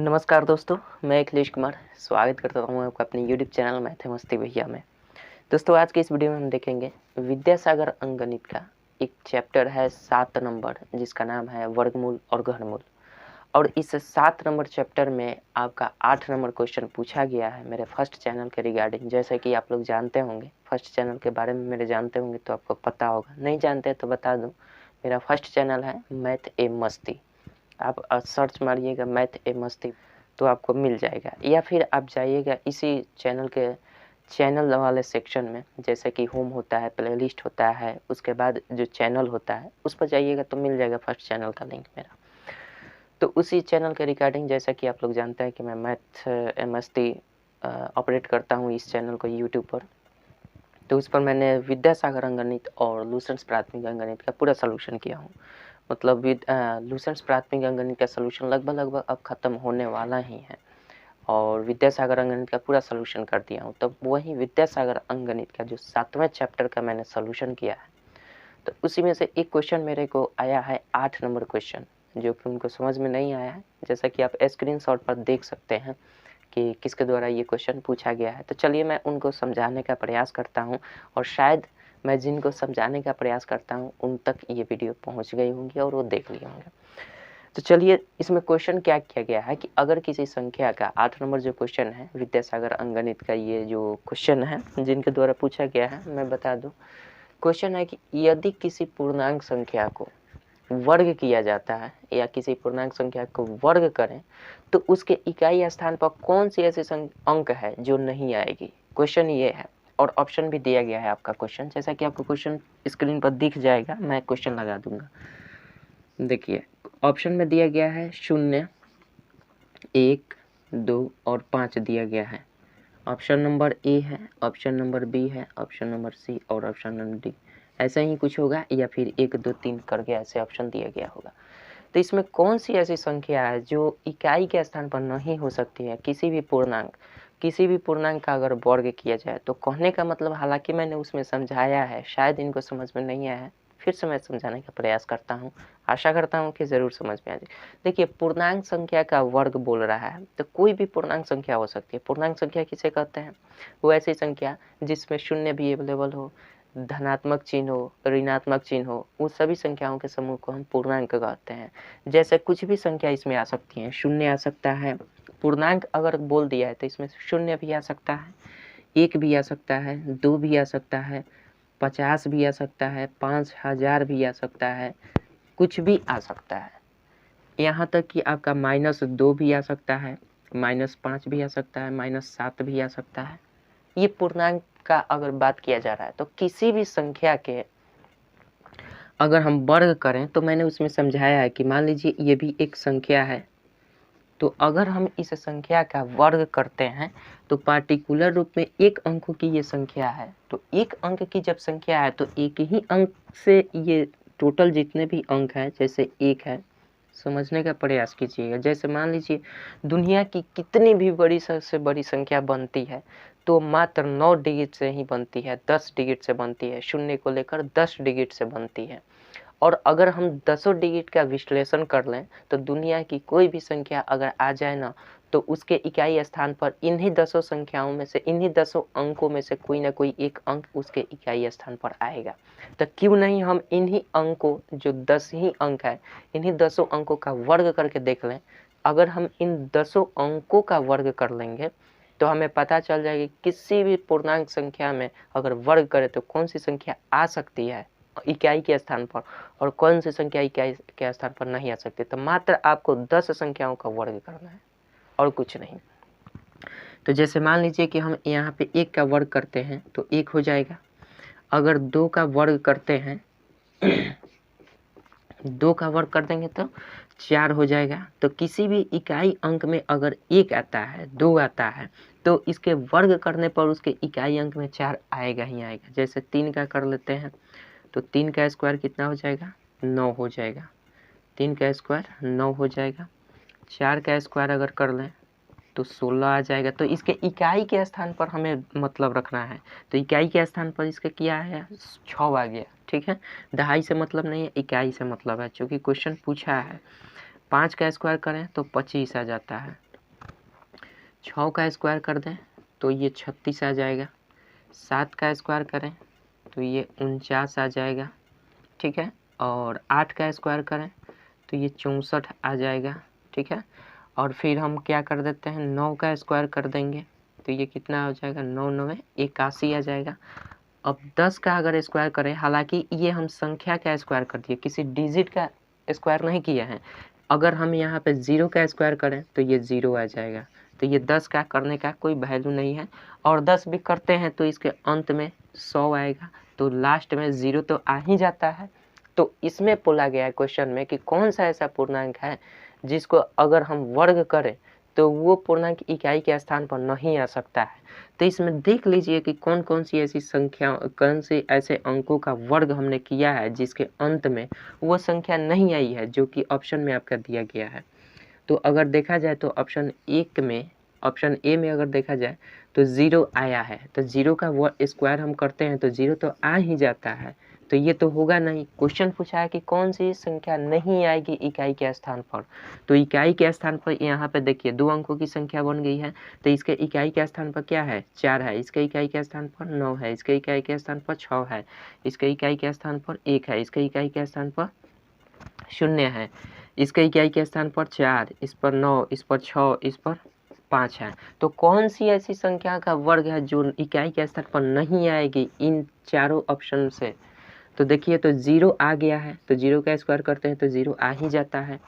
नमस्कार दोस्तों, मैं अखिलेश कुमार स्वागत करता हूँ आपका अपने YouTube चैनल मैथ है मस्ती भैया में। दोस्तों, आज के इस वीडियो में हम देखेंगे विद्यासागर अंकगणित का एक चैप्टर है 7 नंबर, जिसका नाम है वर्गमूल और घनमूल। और इस 7 नंबर चैप्टर में आपका 8 नंबर क्वेश्चन पूछा गया है मेरे फर्स्ट चैनल के रिगार्डिंग। जैसे कि आप लोग जानते होंगे, फर्स्ट चैनल के बारे में मेरे जानते होंगे तो आपको पता होगा, नहीं जानते तो बता दूँ। मेरा फर्स्ट चैनल है मैथ ए मस्ती। आप सर्च मारिएगा मैथ ए मस्ती तो आपको मिल जाएगा, या फिर आप जाइएगा इसी चैनल के चैनल वाले सेक्शन में, जैसे कि होम होता है, प्लेलिस्ट होता है, उसके बाद जो चैनल होता है उस पर जाइएगा तो मिल जाएगा फर्स्ट चैनल का लिंक मेरा। तो उसी चैनल के रिगार्डिंग, जैसा कि आप लोग जानते हैं कि मैं मैथ ए मस्ती ऑपरेट करता हूँ इस चैनल को यूट्यूब पर। तो उस पर मैंने विद्यासागर अंकगणित और लूसेंट्स प्राथमिक अंकगणित का पूरा सोल्यूशन किया हूँ। मतलब लूसेंट्स प्राथमिक अंकगणित का सोल्यूशन लगभग अब ख़त्म होने वाला ही है, और विद्यासागर अंकगणित का पूरा सोल्यूशन कर दिया हूँ। तब वही विद्यासागर अंकगणित का जो 7वें चैप्टर का मैंने सोल्यूशन किया है, तो उसी में से एक क्वेश्चन मेरे को आया है 8 नंबर क्वेश्चन, जो कि उनको समझ में नहीं आया है, जैसा कि आप स्क्रीनशॉट पर देख सकते हैं कि किसके द्वारा ये क्वेश्चन पूछा गया है। तो चलिए मैं उनको समझाने का प्रयास करता हूँ, और शायद मैं जिनको समझाने का प्रयास करता हूँ उन तक ये वीडियो पहुँच गई होंगी और वो देख लिए होंगे। तो चलिए, इसमें क्वेश्चन क्या किया गया है कि अगर किसी संख्या का 8 नंबर जो क्वेश्चन है विद्यासागर अंकगणित का, ये जो क्वेश्चन है जिनके द्वारा पूछा गया है, मैं बता दूं। क्वेश्चन है कि यदि किसी पूर्णांक संख्या को वर्ग किया जाता है, या किसी पूर्णांक संख्या को वर्ग करें, तो उसके इकाई स्थान पर कौन सी ऐसी अंक है जो नहीं आएगी। क्वेश्चन ये है, और ऑप्शन भी दिया गया है आपका क्वेश्चन, जैसा कि आपको क्वेश्चन स्क्रीन पर दिख जाएगा, मैं क्वेश्चन लगा दूंगा। देखिए, ऑप्शन में दिया गया है 0, 1, 2 और 5 दिया गया है। ऑप्शन नंबर ए है, ऑप्शन नंबर बी है, ऑप्शन नंबर सी और ऑप्शन नंबर डी। ऐसा ही कुछ होगा, या फिर 1, 2, 3 करके ऐसे ऑप्शन दिया गया होगा। तो इसमें कौन सी ऐसी संख्या है जो इकाई के स्थान पर नहीं हो सकती है। किसी भी पूर्णांक का अगर वर्ग किया जाए, तो कहने का मतलब, हालांकि मैंने उसमें समझाया है, शायद इनको समझ में नहीं आया है, फिर से मैं समझाने का प्रयास करता हूँ। आशा करता हूँ कि ज़रूर समझ में आ जाए। देखिए, पूर्णांक संख्या का वर्ग बोल रहा है, तो कोई भी पूर्णांक संख्या हो सकती है। पूर्णांक संख्या किसे कहते हैं? वो ऐसी संख्या जिसमें शून्य भी अवेलेबल हो, धनात्मक चिन्ह हो, ऋणात्मक चिन्ह हो, उन सभी संख्याओं के समूह को हम पूर्णांक कहते हैं। जैसे कुछ भी संख्या इसमें आ सकती है, शून्य आ सकता है। पूर्णांक अगर बोल दिया है तो इसमें शून्य भी आ सकता है, 1 भी आ सकता है, 2 भी आ सकता है, 50 भी आ सकता है, 5000 भी आ सकता है, कुछ भी आ सकता है। यहाँ तक कि आपका -2 भी आ सकता है, -5 भी आ सकता है, -7 भी आ सकता है। ये पूर्णांक का अगर बात किया जा रहा है, तो किसी भी संख्या के अगर हम वर्ग करें, तो मैंने उसमें समझाया है कि मान लीजिए ये भी एक संख्या है, तो अगर हम इस संख्या का वर्ग करते हैं, तो पार्टिकुलर रूप में एक अंकों की ये संख्या है, तो एक अंक की जब संख्या है तो एक ही अंक से ये टोटल जितने भी अंक हैं, जैसे 1 है, समझने का प्रयास कीजिएगा। जैसे मान लीजिए दुनिया की कितनी भी बड़ी सबसे बड़ी संख्या बनती है, तो मात्र 9 डिजिट से ही बनती है, 10 डिजिट से बनती है, शून्य को लेकर 10 डिजिट से बनती है। और अगर हम 10 डिजिट का विश्लेषण कर लें, तो दुनिया की कोई भी संख्या अगर आ जाए ना, तो उसके इकाई स्थान पर इन्हीं 10 संख्याओं में से, इन्हीं 10 अंकों में से कोई ना कोई एक अंक उसके इकाई स्थान पर आएगा। तो क्यों नहीं हम इन्हीं अंकों, जो 10 ही अंक है, इन्हीं 10 अंकों का वर्ग करके देख लें। अगर हम इन 10 अंकों का वर्ग कर लेंगे, तो हमें पता चल जाएगा कि किसी भी पूर्णांक संख्या में अगर वर्ग करें तो कौन सी संख्या आ सकती है इकाई के स्थान पर, और कौन सी संख्या इकाई के स्थान पर नहीं आ सकती। तो मात्र आपको 10 संख्याओं का वर्ग करना है और कुछ नहीं। तो जैसे मान लीजिए कि हम यहाँ पे 1 का वर्ग करते हैं तो 1 हो जाएगा। अगर 2 का वर्ग करते हैं 2 का वर्ग कर देंगे तो 4 हो जाएगा। तो किसी भी इकाई अंक में अगर 1 आता है, 2 आता है, तो इसके वर्ग करने पर उसके इकाई अंक में 4 आएगा ही आएगा। जैसे 3 का कर लेते हैं, तो 3 का स्क्वायर कितना हो जाएगा? 9 हो जाएगा। 3 का स्क्वायर 9 हो जाएगा। 4 का स्क्वायर अगर कर लें तो 16 आ जाएगा। तो इसके इकाई के स्थान पर हमें मतलब रखना है, तो इकाई के स्थान पर इसका क्या है? 6 आ गया। ठीक है, दहाई से मतलब नहीं है, इकाई से मतलब है, क्योंकि क्वेश्चन पूछा है। 5 का स्क्वायर करें तो 25 आ जाता है। 6 का स्क्वायर कर दें तो ये 36 आ जाएगा। 7 का स्क्वायर करें तो ये 49 आ जाएगा, ठीक है। और 8 का स्क्वायर करें तो ये 64 आ जाएगा, ठीक है। और फिर हम क्या कर देते हैं, 9 का स्क्वायर कर देंगे तो ये कितना हो जाएगा, 9 9 81 आ जाएगा। अब 10 का अगर स्क्वायर करें, हालांकि ये हम संख्या का स्क्वायर कर दिए, किसी डिजिट का स्क्वायर नहीं किया है। अगर हम यहाँ पे 0 का स्क्वायर करें तो ये 0 आ जाएगा। तो ये 10 का करने का कोई वैल्यू नहीं है। और 10 भी करते हैं तो इसके अंत में 100 आएगा, तो लास्ट में 0 तो आ ही जाता है। तो इसमें बोला गया है क्वेश्चन में कि कौन सा ऐसा पूर्णांक है जिसको अगर हम वर्ग करें तो वो पूर्णांक इकाई के स्थान पर नहीं आ सकता है। तो इसमें देख लीजिए कि कौन कौन सी ऐसी संख्या, कौन से ऐसे अंकों का वर्ग हमने किया है जिसके अंत में वो संख्या नहीं आई है जो कि ऑप्शन में आपका दिया गया है। तो अगर देखा जाए तो ऑप्शन ए में अगर देखा जाए तो 0 आया है, तो 0 का स्क्वायर हम करते हैं तो 0 तो आ ही जाता है। तो ये तो होगा नहीं। क्वेश्चन पूछा है कि कौन सी संख्या नहीं आएगी इकाई के स्थान पर। तो इकाई के स्थान पर यहाँ पे देखिए 2 अंकों की संख्या बन गई है, तो इसके इकाई के स्थान पर क्या है, 4 है। इसके इकाई के स्थान पर 9 है। इसके इकाई के स्थान पर 6 है। इसके इकाई के स्थान पर 1 है। इसके इकाई के स्थान पर 0 है। इसके इकाई के स्थान पर 4, इस पर 9, इस पर 6, इस पर 5 है। तो कौन सी ऐसी संख्या का वर्ग है जो इकाई के स्थान पर नहीं आएगी इन चारों ऑप्शन से। तो देखिए, तो 0 आ गया है, तो 0 का स्क्वायर करते हैं तो 0 आ ही जाता है।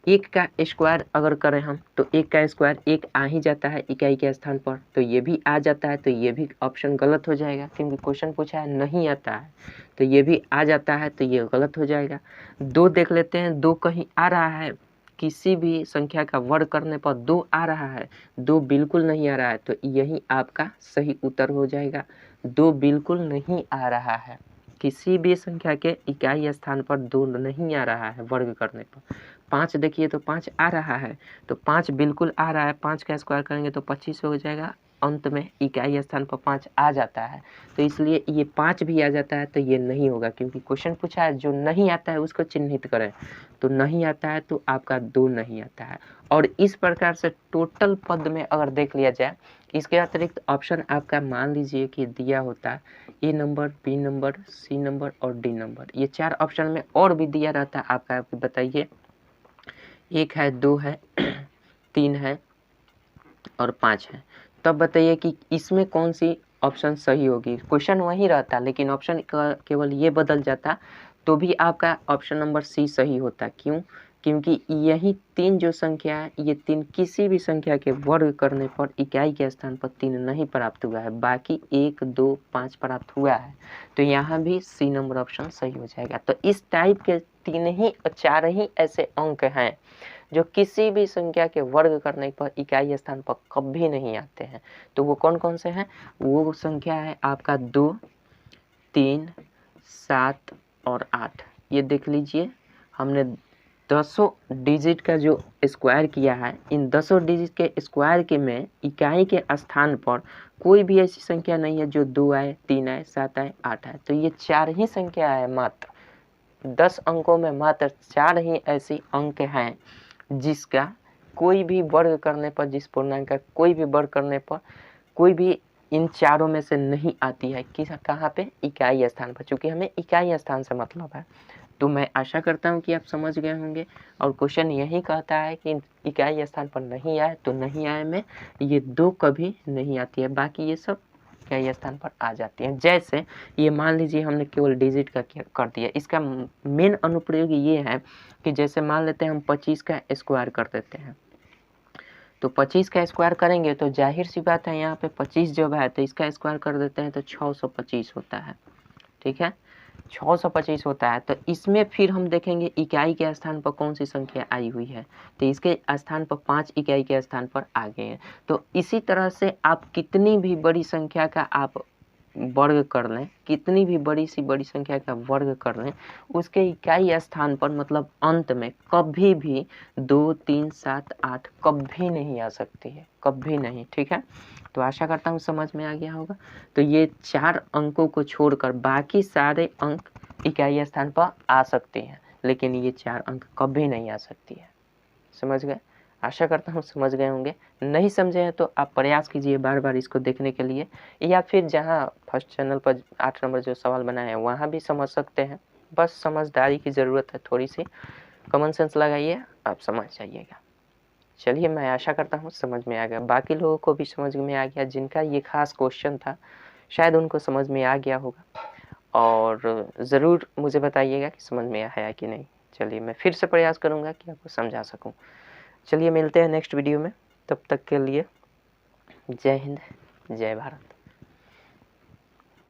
1 का स्क्वायर अगर करें हम तो 1 का स्क्वायर 1 आ ही जाता है इकाई के स्थान पर, तो ये भी आ जाता है। तो ये भी ऑप्शन गलत हो जाएगा क्योंकि क्वेश्चन पूछा है नहीं आता है, तो ये भी आ जाता है, तो ये गलत हो जाएगा। 2 देख लेते हैं, 2 कहीं आ रहा है, किसी भी संख्या का वर्ग करने पर 2 आ रहा है, 2 बिल्कुल नहीं आ रहा है, तो यही आपका सही उत्तर हो जाएगा। 2 बिल्कुल नहीं आ रहा है, किसी भी संख्या के इकाई स्थान पर 2 नहीं आ रहा है वर्ग करने पर। 5 देखिए, तो 5 आ रहा है, तो 5 बिल्कुल आ रहा है। 5 का स्क्वायर करेंगे तो 25 हो जाएगा, अंत में इकाई स्थान पर 5 आ जाता है। तो इसलिए ये 5 भी आ जाता है, तो ये नहीं होगा क्योंकि क्वेश्चन पूछा है जो नहीं आता है उसको चिन्हित करें। तो नहीं आता है तो आपका 2 नहीं आता है। और इस प्रकार से टोटल पद में अगर देख लिया जाए, इसके अतिरिक्त ऑप्शन आपका मान लीजिए कि दिया होता है A number, B number, C number और डी नंबर। ये 4 ऑप्शन में और भी दिया रहता है आपका। आप बताइए, 1 है, 2 है, 3 है और 5 है। तब बताइए कि इसमें कौन सी ऑप्शन सही होगी। क्वेश्चन वही रहता लेकिन ऑप्शन केवल ये बदल जाता, तो भी आपका ऑप्शन नंबर सी सही होता। क्यों? क्योंकि यही 3 जो संख्या है, ये 3 किसी भी संख्या के वर्ग करने पर इकाई के स्थान पर 3 नहीं प्राप्त हुआ है, बाकी 1, 2, 5 प्राप्त हुआ है। तो यहाँ भी सी नंबर ऑप्शन सही हो जाएगा। तो इस टाइप के 4 ही ऐसे अंक हैं जो किसी भी संख्या के वर्ग करने पर इकाई स्थान पर कभी नहीं आते हैं। तो वो कौन कौन से हैं? वो संख्या है आपका 2, 3, 7 और 8। ये देख लीजिए, हमने 10 डिजिट का जो स्क्वायर किया है, इन 10 डिजिट के स्क्वायर के में इकाई के स्थान पर कोई भी ऐसी संख्या नहीं है जो 2 आए, 3 आए, 7 आए, 8 आए। तो ये 4 ही संख्या है, मात्र 10 अंकों में मात्र 4 ही ऐसे अंक हैं जिसका कोई भी वर्ग करने पर, जिस पूर्णांक का कोई भी वर्ग करने पर कोई भी इन चारों में से नहीं आती है। किस, कहाँ पे? इकाई स्थान पर, चूंकि हमें इकाई स्थान से मतलब है। तो मैं आशा करता हूँ कि आप समझ गए होंगे। और क्वेश्चन यही कहता है कि इकाई स्थान पर नहीं आए तो नहीं आए में ये 2 कभी नहीं आती है, बाकी ये सब इकाई स्थान पर आ जाती हैं। जैसे ये मान लीजिए हमने केवल डिजिट का कर दिया, इसका मेन अनुप्रयोग ये है कि जैसे मान लेते हैं हम 25 का स्क्वायर कर देते हैं, तो 25 का स्क्वायर करेंगे तो जाहिर सी बात है यहाँ पे 25 जब है तो इसका स्क्वायर कर देते हैं तो 625 होता है, ठीक है, 625 होता है। तो इसमें फिर हम देखेंगे इकाई के स्थान पर कौन सी संख्या आई हुई है, तो इसके स्थान पर 5 इकाई के स्थान पर आ गए हैं। तो इसी तरह से आप कितनी भी बड़ी संख्या का आप वर्ग कर लें, कितनी भी बड़ी सी बड़ी संख्या का वर्ग कर लें, उसके इकाई स्थान पर मतलब अंत में कभी भी 2, 3, 7, 8 कभी नहीं आ सकती है, कभी नहीं, ठीक है। तो आशा करता हूँ समझ में आ गया होगा। तो ये 4 अंकों को छोड़कर बाकी सारे अंक इकाई स्थान पर आ सकते हैं, लेकिन ये 4 अंक कभी नहीं आ सकती है। समझ गए? आशा करता हूँ समझ गए होंगे। नहीं समझे हैं तो आप प्रयास कीजिए बार बार इसको देखने के लिए, या फिर जहाँ फर्स्ट चैनल पर 8 नंबर जो सवाल बनाए हैं वहाँ भी समझ सकते हैं। बस समझदारी की ज़रूरत है, थोड़ी सी कॉमन सेंस लगाइए, आप समझ जाइएगा। चलिए, मैं आशा करता हूँ समझ में आ गया, बाकी लोगों को भी समझ में आ गया, जिनका ये खास क्वेश्चन था शायद उनको समझ में आ गया होगा, और ज़रूर मुझे बताइएगा कि समझ में आया कि नहीं। चलिए, मैं फिर से प्रयास करूँगा कि आपको समझा सकूँ। चलिए, मिलते हैं नेक्स्ट वीडियो में, तब तक के लिए जय हिंद, जय भारत।